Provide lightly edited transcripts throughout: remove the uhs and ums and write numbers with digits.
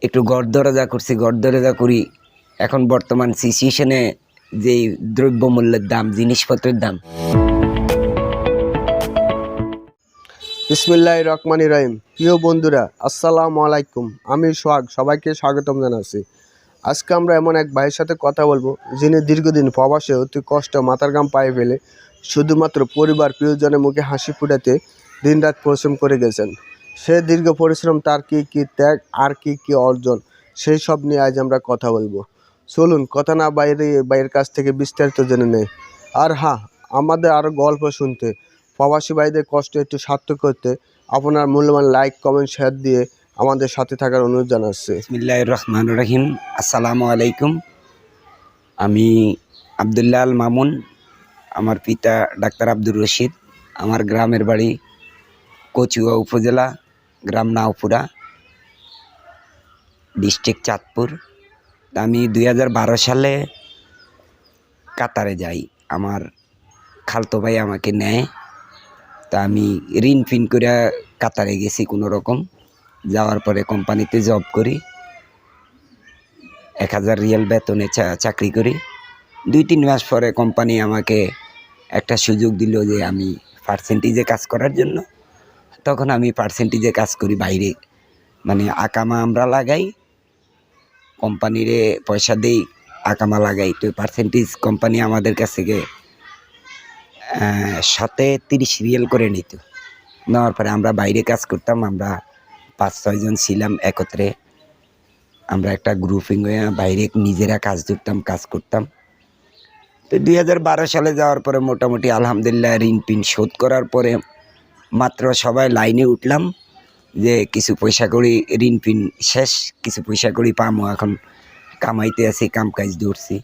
একটু গড়দরজা করছি, গড়দরজা করি। এখন বর্তমান সিচুয়েশনে যে দ্রব্যমূল্যের দাম, জিনিসপত্রের দাম। বিসমিল্লাহির রহমানির রহিম। প্রিয় বন্ধুরা, আসসালামু আলাইকুম। আমি সোহাগ, সবাইকে স্বাগতম জানাচ্ছি। আজকে আমরা এমন এক ভাইয়ের সাথে কথা বলবো, যিনি দীর্ঘদিন প্রবাসে অতি কষ্ট মাথার ঘাম পায়ে ফেলে শুধুমাত্র পরিবার প্রিয়জনের মুখে হাসি ফুটাতে দিনরাত পরিশ্রম করে গেছেন। সে দীর্ঘ পরিশ্রম, তার কী কী ত্যাগ আর কী অর্জন, সেই সব নিয়ে আজ আমরা কথা বলবো। চলুন কথা না বাইরে ভাইয়ের কাছ থেকে বিস্তারিত জেনে নেই। আর হ্যাঁ, আমাদের আরও গল্প শুনতে, প্রবাসী ভাইদের কষ্ট একটু সার্থক করতে আপনার মূল্যবান লাইক, কমেন্ট, শেয়ার দিয়ে আমাদের সাথে থাকার অনুরোধ জানাচ্ছি। বিসমিল্লাহির রহমানির রহিম। আসসালামু আলাইকুম। আমি আবদুল্লাহ আল মামুন। আমার পিতা ডাক্তার আব্দুর রশিদ। আমার গ্রামের বাড়ি কচুয়া উপজেলা, গ্রাম নাওপুরা, ডিস্ট্রিক্ট চাঁদপুর। আমি 2012 সালে কাতারে যাই। আমার খালতো ভাই আমাকে নেয়। তা আমি ঋণ ফিন করে কাতারে গেছি কোনো রকম। যাওয়ার পরে কোম্পানিতে জব করি, 1000 রিয়াল বেতনে চাকরি করি। 2-3 মাস পরে কোম্পানি আমাকে একটা সুযোগ দিল যে আমি পার্সেন্টেজে কাজ করার জন্য। তখন আমি পার্সেন্টেজে কাজ করি বাইরে, মানে আকামা আমরা লাগাই, কোম্পানিরে পয়সা দেই, আকামা লাগাই। তো পার্সেন্টেজ কোম্পানি আমাদের কাছ থেকে সাথে 30 রিয়াল করে নিত। নেওয়ার পরে আমরা বাইরে কাজ করতাম। আমরা 5-6 জন ছিলাম একত্রে। আমরা একটা গ্রুপিং হয়ে বাইরে নিজেরা কাজ ধরতাম, কাজ করতাম। তো 2012 সালে যাওয়ার পরে মোটামুটি আলহামদুলিল্লাহ ঋণ পিন শোধ করার পরে মাত্র সবাই লাইনে উঠলাম যে কিছু পয়সা করি, ঋণ পিন শেষ, কিছু পয়সা করি পামো। এখন কামাইতে আছি, কাম কাজ ধরছি।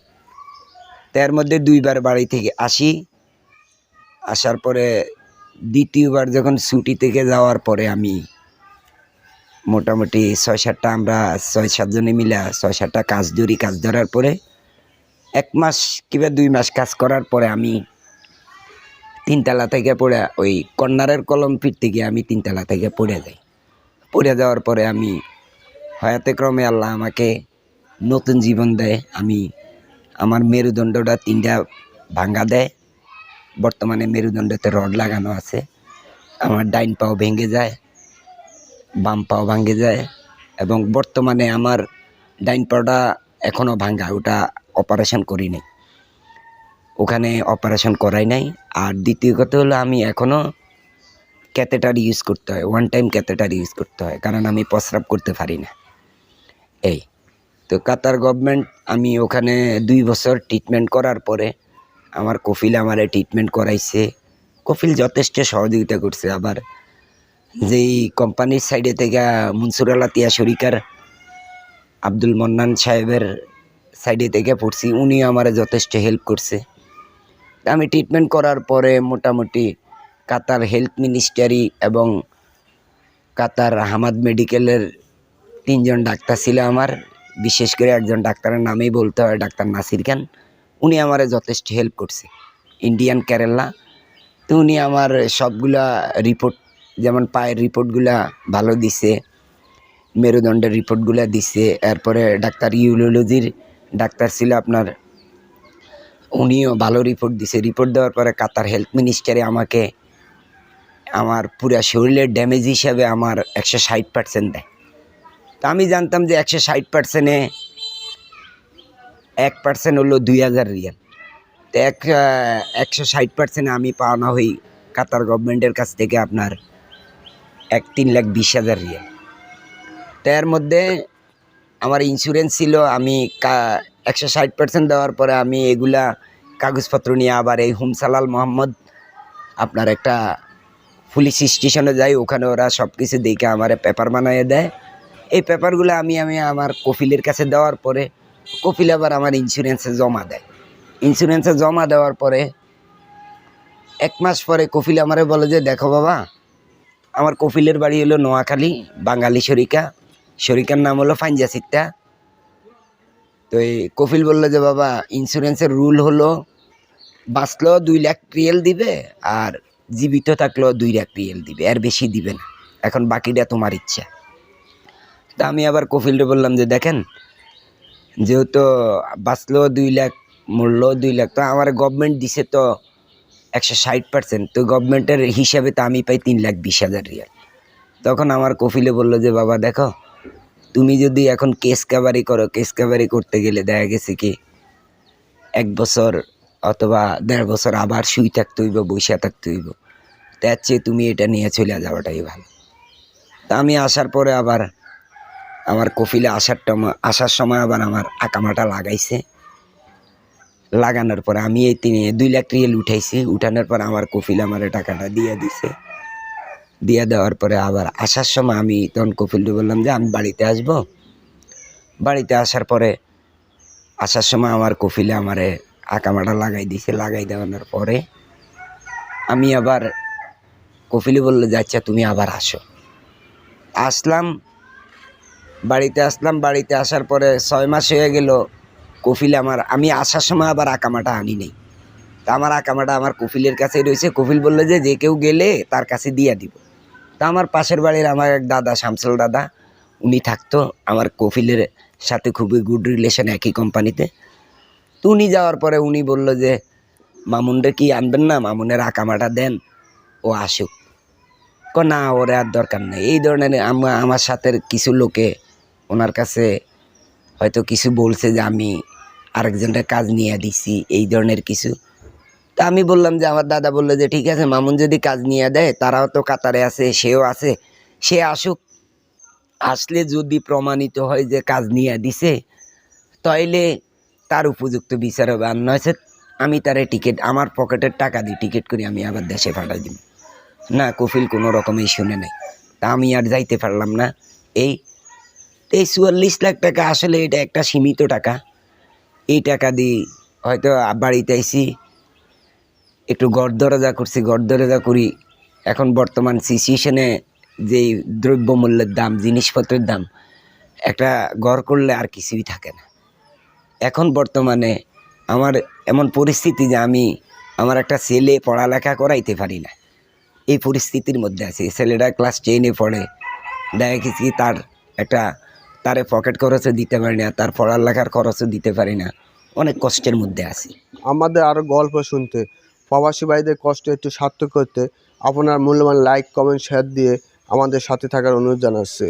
তার মধ্যে 2বার বাড়ি থেকে আসার পরে দ্বিতীয়বার যখন ছুটি থেকে যাওয়ার পরে আমি মোটামুটি 6-7টা, আমরা 6-7 জনে মিলে 6-7টা কাজ ধরি। কাজ ধরার পরে 1 মাস কিংবা 2 মাস কাজ করার পরে আমি 3 তলা থেকে পড়ে, ওই কর্নারের কলম ফিরতে গিয়ে আমি 3 তলা থেকে পড়ে যাই। পড়ে যাওয়ার পরে আমি হয়াতে ক্রমে আল্লাহ আমাকে নতুন জীবন দেয়। আমার মেরুদণ্ডটা 3টা ভাঙ্গা দেয়। বর্তমানে মেরুদণ্ডতে রড লাগানো আছে। আমার ডাইন পাও ভেঙে যায়, বাম পাও ভাঙে যায়, এবং বর্তমানে আমার ডাইন পাওটা এখনও ভাঙ্গা, ওটা অপারেশন করি নাই, ওখানে অপারেশন করাই নাই। আর দ্বিতীয় কথা হলো আমি এখনও ক্যাথেটার ইউজ করতে হয়, 1 টাইম ক্যাথেটার ইউজ করতে হয়, কারণ আমি প্রস্রাব করতে পারি না। এই তো কাতার গভর্নমেন্ট, আমি ওখানে 2 বছর ট্রিটমেন্ট করার পরে আমার কফিল আমারে ট্রিটমেন্ট করাইছে। কফিল যথেষ্ট সহযোগিতা করছে। আবার যেই কোম্পানির সাইডে থেকে মনসুর আল্লাহ তিয়া শরিকার আব্দুল মন্নান সাহেবের সাইডে থেকে পড়ছি, উনিও আমারে যথেষ্ট হেল্প করছে। আমি ট্রিটমেন্ট করার পরে মোটামুটি কাতার হেলথ মিনিস্ট্রি এবং কাতার হামাদ মেডিকেলের 3 জন ডাক্তার ছিল আমার। বিশেষ করে একজন ডাক্তারের নামেই বলতে হয়, ডাক্তার নাসির খান। উনি আমারে যথেষ্ট হেল্প করছে, ইন্ডিয়ান কেরালা। তো উনি আমার সবগুলা রিপোর্ট, যেমন পায়ের রিপোর্টগুলা ভালো দিছে, মেরুদণ্ডের রিপোর্টগুলা দিছে। এরপরে ডাক্তার ইউরোলজির ডাক্তার ছিল আপনার, উনিও ভালো রিপোর্ট দিছে। রিপোর্ট দেওয়ার পরে কাতার হেলথ মিনিস্টারে আমাকে আমার পুরা শরীরের ড্যামেজ হিসাবে আমার 160% দেয়। তো আমি জানতাম যে 160%-এ 1% হলো 2000 রিয়াল। তো 160%-এ আমি পাওনা হই কাতার গভর্নমেন্টের কাছ থেকে আপনার 3,20,000 রিয়াল। তো এর মধ্যে আমার ইন্স্যুরেন্স ছিল। আমি 160% দেওয়ার পরে আমি এগুলা কাগজপত্র নিয়ে আবার এই হুমসালাল মোহাম্মদ আপনার একটা পুলিশ স্টেশনে যাই। ওখানে ওরা সব কিছু দেখে আমার পেপার বানিয়ে দেয়। এই পেপারগুলো আমি আমার কফিলের কাছে দেওয়ার পরে কফিল আবার আমার ইন্স্যুরেন্সে জমা দেয়। ইন্স্যুরেন্সে জমা দেওয়ার পরে 1 মাস পরে কফিল আমারে বলে যে, দেখো বাবা, আমার কফিলের বাড়ি হলো নোয়াখালী, বাঙালি শরিকার নাম হলো ফাইনজা সিত্তা। তো এই কফিল বললো যে, বাবা, ইন্স্যুরেন্সের রুল হলো বাঁচলেও 2 লাখ রিয়াল দিবে, আর জীবিত থাকলেও 2 লাখ রিয়াল দিবে, এর বেশি দিবে না। এখন বাকিটা তোমার ইচ্ছা। তা আমি আবার কফিলরে বললাম যে দেখেন, যেহেতু বাঁচলো 2 লাখ, মরলো 2 লাখ, তো আমার গভর্নমেন্ট দিছে তো 160%, তো গভর্নমেন্টের হিসাবে তো আমি পাই 3,20,000 রিয়াল। তখন আমার কফিলে বলল যে বাবা দেখো, তুমি যদি এখন কেস কাভারি করো, কেস কাভারি করতে গেলে দেখা গেছে কি 1 বছর অথবা 1.5 বছর আবার শুই থাকতে হইব, বসে থাকতে হইব। তার চেয়ে তুমি এটা নিয়ে চলে যাওয়াটাই ভালো। তা আমি আসার পরে আবার আমার কফিলে আসার সময় আবার আমার আকামাটা লাগাইছে। লাগানোর পরে আমি এই 2 লাখ রিয়াল উঠাইছি। উঠানোর পর আমার কফিল আমার টাকাটা দিয়ে দিছে। দিয়ে দেওয়ার পরে আবার আসার সময় আমি তখন কফিলকে বললাম যে আমি বাড়িতে আসবো। বাড়িতে আসার পরে আসার সময় আমার কফিলে আমারে আকামাটা লাগাই দিছে। লাগাই দেওয়ানোর পরে আমি আবার কফিলে বললো যে আচ্ছা তুমি আবার আসো। আসলাম, বাড়িতে আসলাম। বাড়িতে আসার পরে 6 মাস হয়ে গেল। কফিল আমি আসার সময় আবার আকামাটা আনি নাই। তা আমার আকামাটা আমার কফিলের কাছেই রয়েছে। কফিল বললো যে যে কেউ গেলে তার কাছে দিয়ে দিব। তা আমার পাশের বাড়ির আমার এক দাদা, শামসুল দাদা, উনি থাকতো আমার কফিলের সাথে, খুবই গুড রিলেশন, একই কোম্পানিতে। তো উনি যাওয়ার পরে উনি বললো যে মামুনরে কি আনবেন না, মামুনের আকামাটা দেন, ও আসুক। না, ওরে আর দরকার নেই। এই ধরনের আমার সাথে কিছু লোকে ওনার কাছে হয়তো কিছু বলছে যে আমি আরেকজনের কাজ নিয়ে দিছি, এই ধরনের কিছু। তা আমি বললাম যে আমার দাদা বললো যে ঠিক আছে, মামুন যদি কাজ নিয়ে দেয়, তারাও তো কাতারে আছে, সেও আছে, সে আসুক। আসলে যদি প্রমাণিত হয় যে কাজ নিয়ে দিছে, তাইলে তার উপযুক্ত বিচার হবে। আর নয়ছে আমি তারে টিকিট, আমার পকেটের টাকা দিয়ে টিকিট করে আমি আবার দেশে পাঠাই দিব। না, কফিল কোনো রকমই শুনে নাই। তা আমি আর যাইতে পারলাম না। এই 44 লাখ টাকা, আসলে এটা একটা সীমিত টাকা। এই টাকা দিয়ে হয়তো বাড়িতে আইসি, একটু গড়দরজা করছি, গড়দরজা করি। এখন বর্তমান সিচুয়েশনে যেই দ্রব্যমূল্যের দাম, জিনিসপত্রের দাম, একটা ঘর করলে আর কিছুই থাকে না। এখন বর্তমানে আমার এমন পরিস্থিতি যে আমি আমার একটা ছেলে পড়ালেখা করাইতে পারি না, এই পরিস্থিতির মধ্যে আছি। ছেলেটা ক্লাস 10-এ পড়ে। দেখা গেছি তারে পকেট খরচও দিতে পারি না, তার পড়ালেখার খরচও দিতে পারি না। অনেক কষ্টের মধ্যে আছি। আমাদের আরও গল্প শুনতে, প্রবাসী ভাইদের কষ্ট একটু সার্থক করতে আপনার মূল্যবান লাইক, কমেন্ট, শেয়ার দিয়ে আমাদের সাথে থাকার অনুরোধ জানাচ্ছি।